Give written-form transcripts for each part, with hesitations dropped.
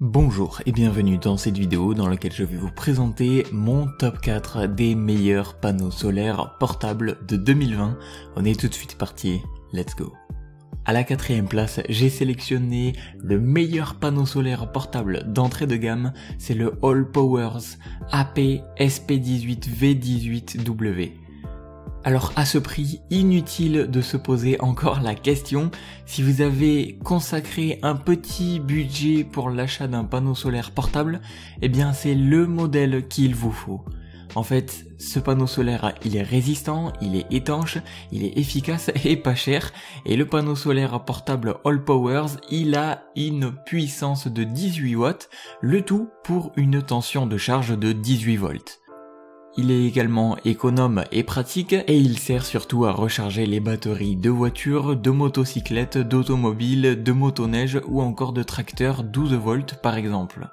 Bonjour et bienvenue dans cette vidéo dans laquelle je vais vous présenter mon top 4 des meilleurs panneaux solaires portables de 2020. On est tout de suite parti, let's go. À la quatrième place, j'ai sélectionné le meilleur panneau solaire portable d'entrée de gamme, c'est le AllPowers AP SP18V18W. Alors à ce prix, inutile de se poser encore la question, si vous avez consacré un petit budget pour l'achat d'un panneau solaire portable, eh bien c'est le modèle qu'il vous faut. En fait, ce panneau solaire, il est résistant, il est étanche, il est efficace et pas cher. Et le panneau solaire portable AllPowers, il a une puissance de 18 watts, le tout pour une tension de charge de 18 volts. Il est également économe et pratique et il sert surtout à recharger les batteries de voitures, de motocyclettes, d'automobiles, de motoneige ou encore de tracteurs 12 volts par exemple.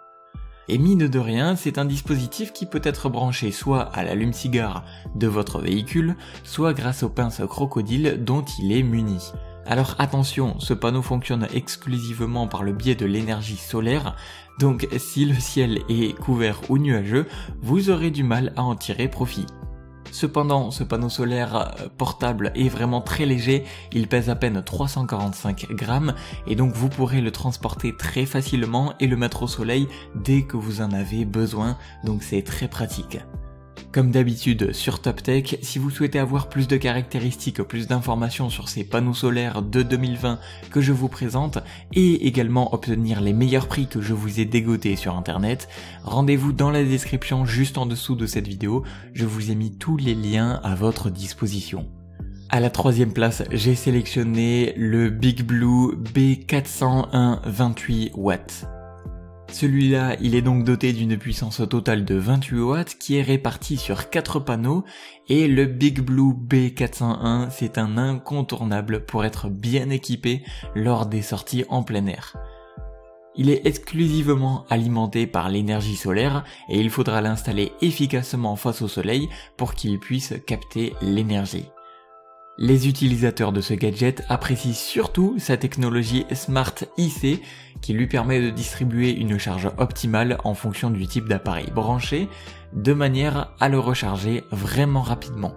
Et mine de rien, c'est un dispositif qui peut être branché soit à l'allume-cigare de votre véhicule, soit grâce aux pinces crocodile dont il est muni. Alors attention, ce panneau fonctionne exclusivement par le biais de l'énergie solaire, donc si le ciel est couvert ou nuageux, vous aurez du mal à en tirer profit. Cependant, ce panneau solaire portable est vraiment très léger, il pèse à peine 345 grammes et donc vous pourrez le transporter très facilement et le mettre au soleil dès que vous en avez besoin, donc c'est très pratique. Comme d'habitude sur TopTech, si vous souhaitez avoir plus de caractéristiques, plus d'informations sur ces panneaux solaires de 2020 que je vous présente et également obtenir les meilleurs prix que je vous ai dégotés sur internet, rendez-vous dans la description juste en dessous de cette vidéo, je vous ai mis tous les liens à votre disposition. À la troisième place, j'ai sélectionné le Big Blue B401 28 watts. Celui-là, il est donc doté d'une puissance totale de 28 watts qui est répartie sur 4 panneaux et le Big Blue B401, c'est un incontournable pour être bien équipé lors des sorties en plein air. Il est exclusivement alimenté par l'énergie solaire et il faudra l'installer efficacement face au soleil pour qu'il puisse capter l'énergie. Les utilisateurs de ce gadget apprécient surtout sa technologie Smart IC qui lui permet de distribuer une charge optimale en fonction du type d'appareil branché de manière à le recharger vraiment rapidement.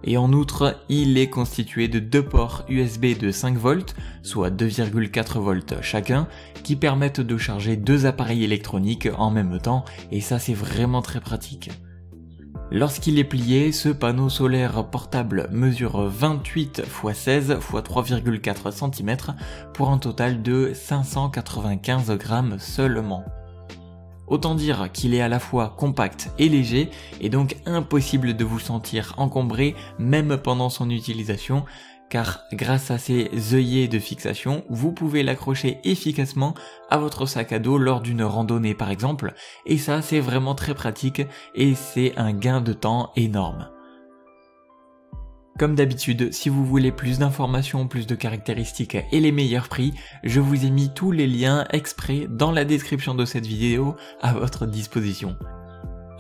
Et en outre, il est constitué de 2 ports USB de 5 volts, soit 2,4 volts chacun, qui permettent de charger 2 appareils électroniques en même temps et ça c'est vraiment très pratique. Lorsqu'il est plié, ce panneau solaire portable mesure 28 x 16 x 3,4 cm pour un total de 595 grammes seulement. Autant dire qu'il est à la fois compact et léger et donc impossible de vous sentir encombré même pendant son utilisation car grâce à ses œillets de fixation, vous pouvez l'accrocher efficacement à votre sac à dos lors d'une randonnée par exemple, et ça c'est vraiment très pratique et c'est un gain de temps énorme. Comme d'habitude, si vous voulez plus d'informations, plus de caractéristiques et les meilleurs prix, je vous ai mis tous les liens exprès dans la description de cette vidéo à votre disposition.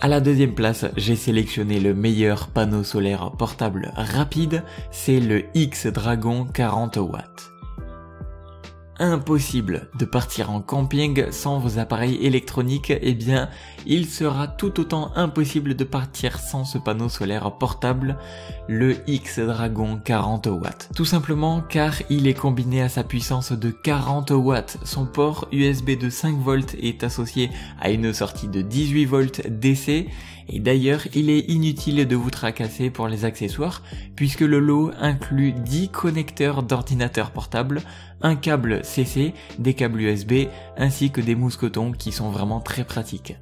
À la deuxième place, j'ai sélectionné le meilleur panneau solaire portable rapide, c'est le X-Dragon 40 watts. Impossible de partir en camping sans vos appareils électroniques, eh bien, il sera tout autant impossible de partir sans ce panneau solaire portable, le X-Dragon 40 watts. Tout simplement car il est combiné à sa puissance de 40 watts. Son port USB de 5 volts est associé à une sortie de 18 volts DC et d'ailleurs, il est inutile de vous tracasser pour les accessoires puisque le lot inclut 10 connecteurs d'ordinateur portable, un câble CC, des câbles USB ainsi que des mousquetons qui sont vraiment très pratiques.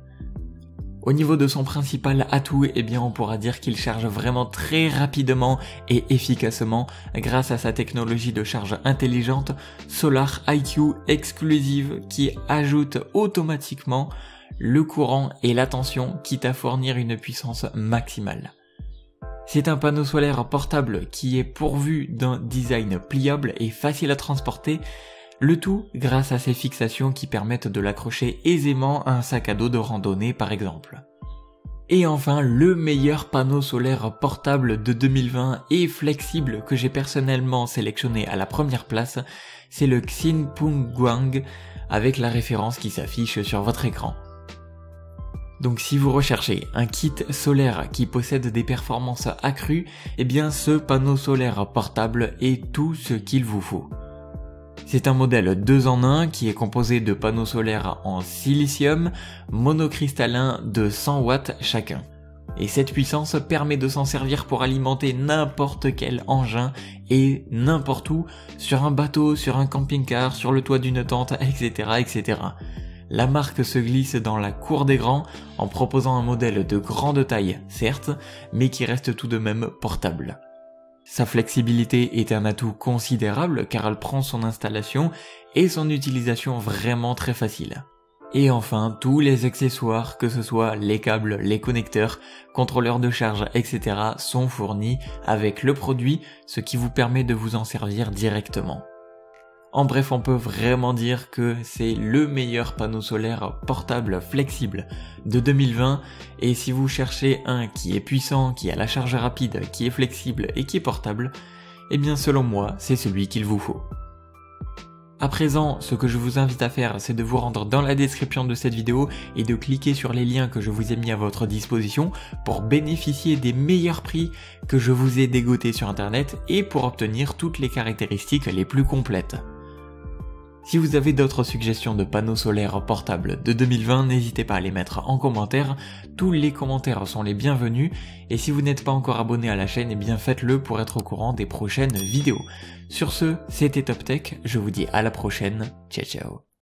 Au niveau de son principal atout, eh bien on pourra dire qu'il charge vraiment très rapidement et efficacement grâce à sa technologie de charge intelligente Solar IQ exclusive qui ajoute automatiquement le courant et la tension quitte à fournir une puissance maximale. C'est un panneau solaire portable qui est pourvu d'un design pliable et facile à transporter, le tout grâce à ses fixations qui permettent de l'accrocher aisément à un sac à dos de randonnée par exemple. Et enfin, le meilleur panneau solaire portable de 2020 et flexible que j'ai personnellement sélectionné à la première place, c'est le Xinpungguang avec la référence qui s'affiche sur votre écran. Donc si vous recherchez un kit solaire qui possède des performances accrues, eh bien ce panneau solaire portable est tout ce qu'il vous faut. C'est un modèle 2 en 1 qui est composé de panneaux solaires en silicium monocristallin de 100 watts chacun. Et cette puissance permet de s'en servir pour alimenter n'importe quel engin et n'importe où, sur un bateau, sur un camping-car, sur le toit d'une tente, etc., etc. La marque se glisse dans la cour des grands en proposant un modèle de grande taille, certes, mais qui reste tout de même portable. Sa flexibilité est un atout considérable car elle prend son installation et son utilisation vraiment très facile. Et enfin, tous les accessoires, que ce soit les câbles, les connecteurs, contrôleurs de charge, etc. sont fournis avec le produit, ce qui vous permet de vous en servir directement. En bref, on peut vraiment dire que c'est le meilleur panneau solaire portable flexible de 2020 et si vous cherchez un qui est puissant, qui a la charge rapide, qui est flexible et qui est portable, eh bien selon moi, c'est celui qu'il vous faut. À présent, ce que je vous invite à faire, c'est de vous rendre dans la description de cette vidéo et de cliquer sur les liens que je vous ai mis à votre disposition pour bénéficier des meilleurs prix que je vous ai dégotés sur internet et pour obtenir toutes les caractéristiques les plus complètes. Si vous avez d'autres suggestions de panneaux solaires portables de 2020, n'hésitez pas à les mettre en commentaire, tous les commentaires sont les bienvenus, et si vous n'êtes pas encore abonné à la chaîne, eh bien faites-le pour être au courant des prochaines vidéos. Sur ce, c'était Top Tech, je vous dis à la prochaine, ciao ciao.